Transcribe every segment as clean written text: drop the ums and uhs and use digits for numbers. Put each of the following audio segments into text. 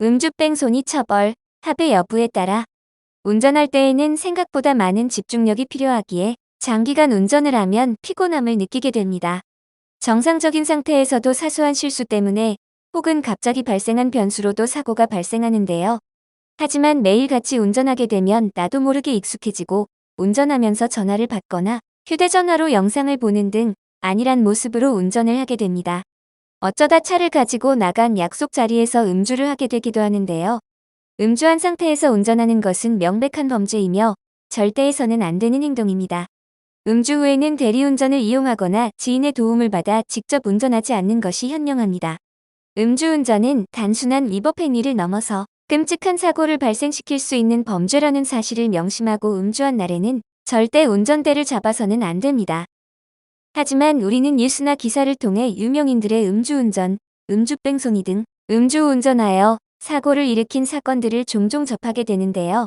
음주병 손이 처벌, 합의 여부에 따라 운전할 때에는 생각보다 많은 집중력이 필요하기에 장기간 운전을 하면 피곤함을 느끼게 됩니다. 정상적인 상태에서도 사소한 실수 때문에 혹은 갑자기 발생한 변수로도 사고가 발생하는데요. 하지만 매일 같이 운전하게 되면 나도 모르게 익숙해지고 운전하면서 전화를 받거나 휴대전화로 영상을 보는 등 안일한 모습으로 운전을 하게 됩니다. 어쩌다 차를 가지고 나간 약속 자리에서 음주를 하게 되기도 하는데요. 음주한 상태에서 운전하는 것은 명백한 범죄이며 절대 해서는 안 되는 행동입니다. 음주 후에는 대리운전을 이용하거나 지인의 도움을 받아 직접 운전하지 않는 것이 현명합니다. 음주운전은 단순한 위법 행위를 넘어서 끔찍한 사고를 발생시킬 수 있는 범죄라는 사실을 명심하고 음주한 날에는 절대 운전대를 잡아서는 안 됩니다. 하지만 우리는 뉴스나 기사를 통해 유명인들의 음주운전, 음주뺑소니 등 음주운전하여 사고를 일으킨 사건들을 종종 접하게 되는데요.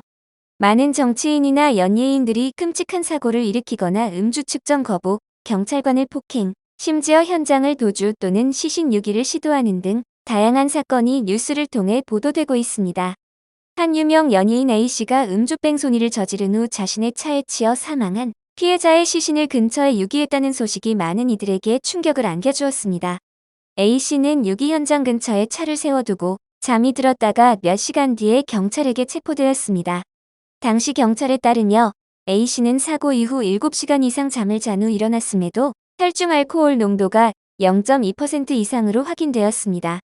많은 정치인이나 연예인들이 끔찍한 사고를 일으키거나 음주 측정 거부, 경찰관을 폭행, 심지어 현장을 도주 또는 시신유기를 시도하는 등 다양한 사건이 뉴스를 통해 보도되고 있습니다. 한 유명 연예인 A씨가 음주뺑소니를 저지른 후 자신의 차에 치여 사망한 피해자의 시신을 근처에 유기했다는 소식이 많은 이들에게 충격을 안겨주었습니다. A씨는 유기 현장 근처에 차를 세워두고 잠이 들었다가 몇 시간 뒤에 경찰에게 체포되었습니다. 당시 경찰에 따르며 A씨는 사고 이후 7시간 이상 잠을 잔 후 일어났음에도 혈중 알코올 농도가 0.2% 이상으로 확인되었습니다.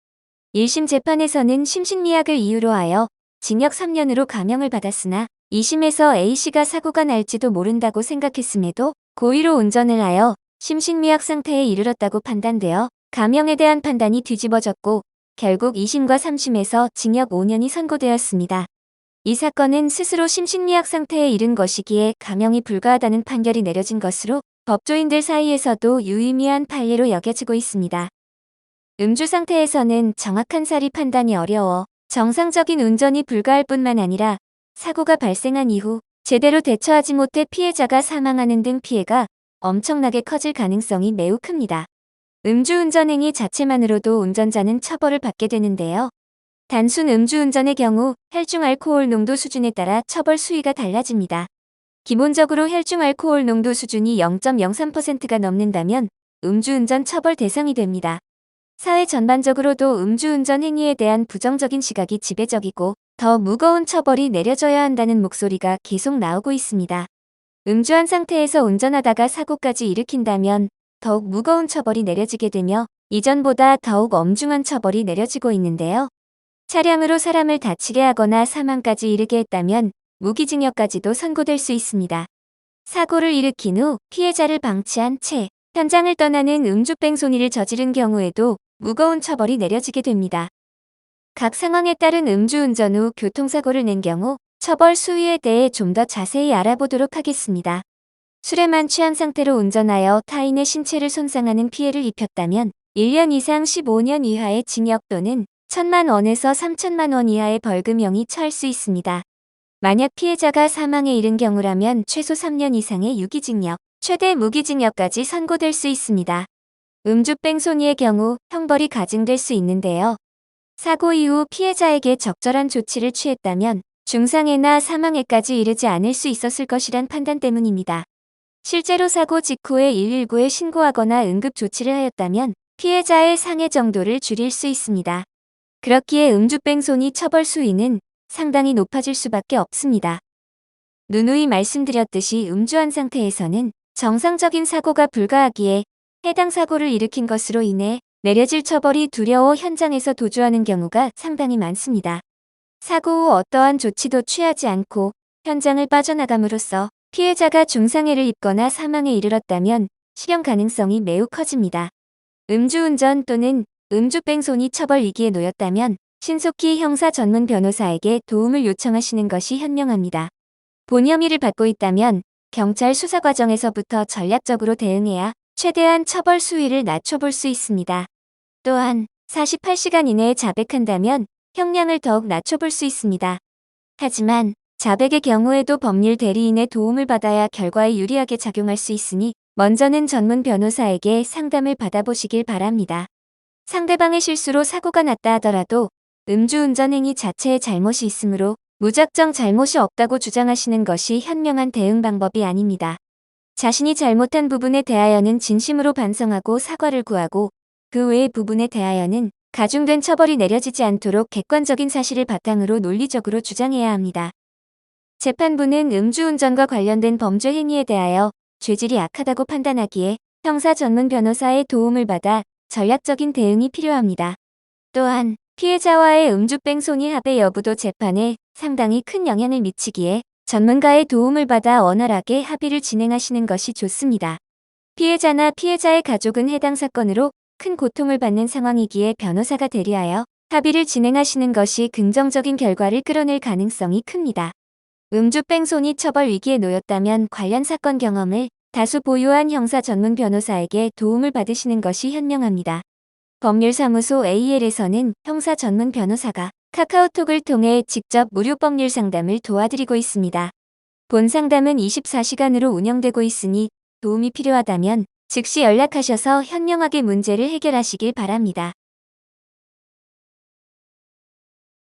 1심 재판에서는 심신미약을 이유로 하여 징역 3년으로 감형을 받았으나 2심에서 A씨가 사고가 날지도 모른다고 생각했음에도 고의로 운전을 하여 심신미약 상태에 이르렀다고 판단되어 감형에 대한 판단이 뒤집어졌고 결국 2심과 3심에서 징역 5년이 선고되었습니다. 이 사건은 스스로 심신미약 상태에 이른 것이기에 감형이 불가하다는 판결이 내려진 것으로 법조인들 사이에서도 유의미한 판례로 여겨지고 있습니다. 음주 상태에서는 정확한 사리 판단이 어려워 정상적인 운전이 불가할 뿐만 아니라 사고가 발생한 이후 제대로 대처하지 못해 피해자가 사망하는 등 피해가 엄청나게 커질 가능성이 매우 큽니다. 음주운전 행위 자체만으로도 운전자는 처벌을 받게 되는데요. 단순 음주운전의 경우 혈중 알코올 농도 수준에 따라 처벌 수위가 달라집니다. 기본적으로 혈중 알코올 농도 수준이 0.03%가 넘는다면 음주운전 처벌 대상이 됩니다. 사회 전반적으로도 음주운전 행위에 대한 부정적인 시각이 지배적이고 더 무거운 처벌이 내려져야 한다는 목소리가 계속 나오고 있습니다. 음주한 상태에서 운전하다가 사고까지 일으킨다면 더욱 무거운 처벌이 내려지게 되며 이전보다 더욱 엄중한 처벌이 내려지고 있는데요. 차량으로 사람을 다치게 하거나 사망까지 이르게 했다면 무기징역까지도 선고될 수 있습니다. 사고를 일으킨 후 피해자를 방치한 채 현장을 떠나는 음주뺑소니를 저지른 경우에도 무거운 처벌이 내려지게 됩니다. 각 상황에 따른 음주운전 후 교통사고를 낸 경우 처벌 수위에 대해 좀 더 자세히 알아보도록 하겠습니다. 술에만 취한 상태로 운전하여 타인의 신체를 손상하는 피해를 입혔다면 1년 이상 15년 이하의 징역 또는 1,000만 원에서 3,000만 원 이하의 벌금형이 처할 수 있습니다. 만약 피해자가 사망에 이른 경우라면 최소 3년 이상의 유기징역, 최대 무기징역까지 선고될 수 있습니다. 음주뺑소니의 경우 형벌이 가중될 수 있는데요. 사고 이후 피해자에게 적절한 조치를 취했다면 중상해나 사망에까지 이르지 않을 수 있었을 것이란 판단 때문입니다. 실제로 사고 직후에 119에 신고하거나 응급조치를 하였다면 피해자의 상해 정도를 줄일 수 있습니다. 그렇기에 음주뺑소니 처벌 수위는 상당히 높아질 수밖에 없습니다. 누누이 말씀드렸듯이 음주한 상태에서는 정상적인 사고가 불가하기에 해당 사고를 일으킨 것으로 인해 내려질 처벌이 두려워 현장에서 도주하는 경우가 상당히 많습니다. 사고 후 어떠한 조치도 취하지 않고 현장을 빠져나감으로써 피해자가 중상해를 입거나 사망에 이르렀다면 실형 가능성이 매우 커집니다. 음주운전 또는 음주뺑소니 처벌 위기에 놓였다면 신속히 형사 전문 변호사에게 도움을 요청하시는 것이 현명합니다. 본 혐의를 받고 있다면 경찰 수사 과정에서부터 전략적으로 대응해야 최대한 처벌 수위를 낮춰볼 수 있습니다. 또한 48시간 이내에 자백한다면 형량을 더욱 낮춰볼 수 있습니다. 하지만 자백의 경우에도 법률 대리인의 도움을 받아야 결과에 유리하게 작용할 수 있으니 먼저는 전문 변호사에게 상담을 받아보시길 바랍니다. 상대방의 실수로 사고가 났다 하더라도 음주운전 행위 자체에 잘못이 있으므로 무작정 잘못이 없다고 주장하시는 것이 현명한 대응 방법이 아닙니다. 자신이 잘못한 부분에 대하여는 진심으로 반성하고 사과를 구하고 그 외의 부분에 대하여는 가중된 처벌이 내려지지 않도록 객관적인 사실을 바탕으로 논리적으로 주장해야 합니다. 재판부는 음주운전과 관련된 범죄 행위에 대하여 죄질이 악하다고 판단하기에 형사 전문 변호사의 도움을 받아 전략적인 대응이 필요합니다. 또한 피해자와의 음주뺑소니 합의 여부도 재판에 상당히 큰 영향을 미치기에 전문가의 도움을 받아 원활하게 합의를 진행하시는 것이 좋습니다. 피해자나 피해자의 가족은 해당 사건으로 큰 고통을 받는 상황이기에 변호사가 대리하여 합의를 진행하시는 것이 긍정적인 결과를 끌어낼 가능성이 큽니다. 음주뺑소니 처벌 위기에 놓였다면 관련 사건 경험을 다수 보유한 형사 전문 변호사에게 도움을 받으시는 것이 현명합니다. 법률사무소 AL에서는 형사 전문 변호사가 카카오톡을 통해 직접 무료 법률 상담을 도와드리고 있습니다. 본 상담은 24시간으로 운영되고 있으니 도움이 필요하다면 즉시 연락하셔서 현명하게 문제를 해결하시길 바랍니다.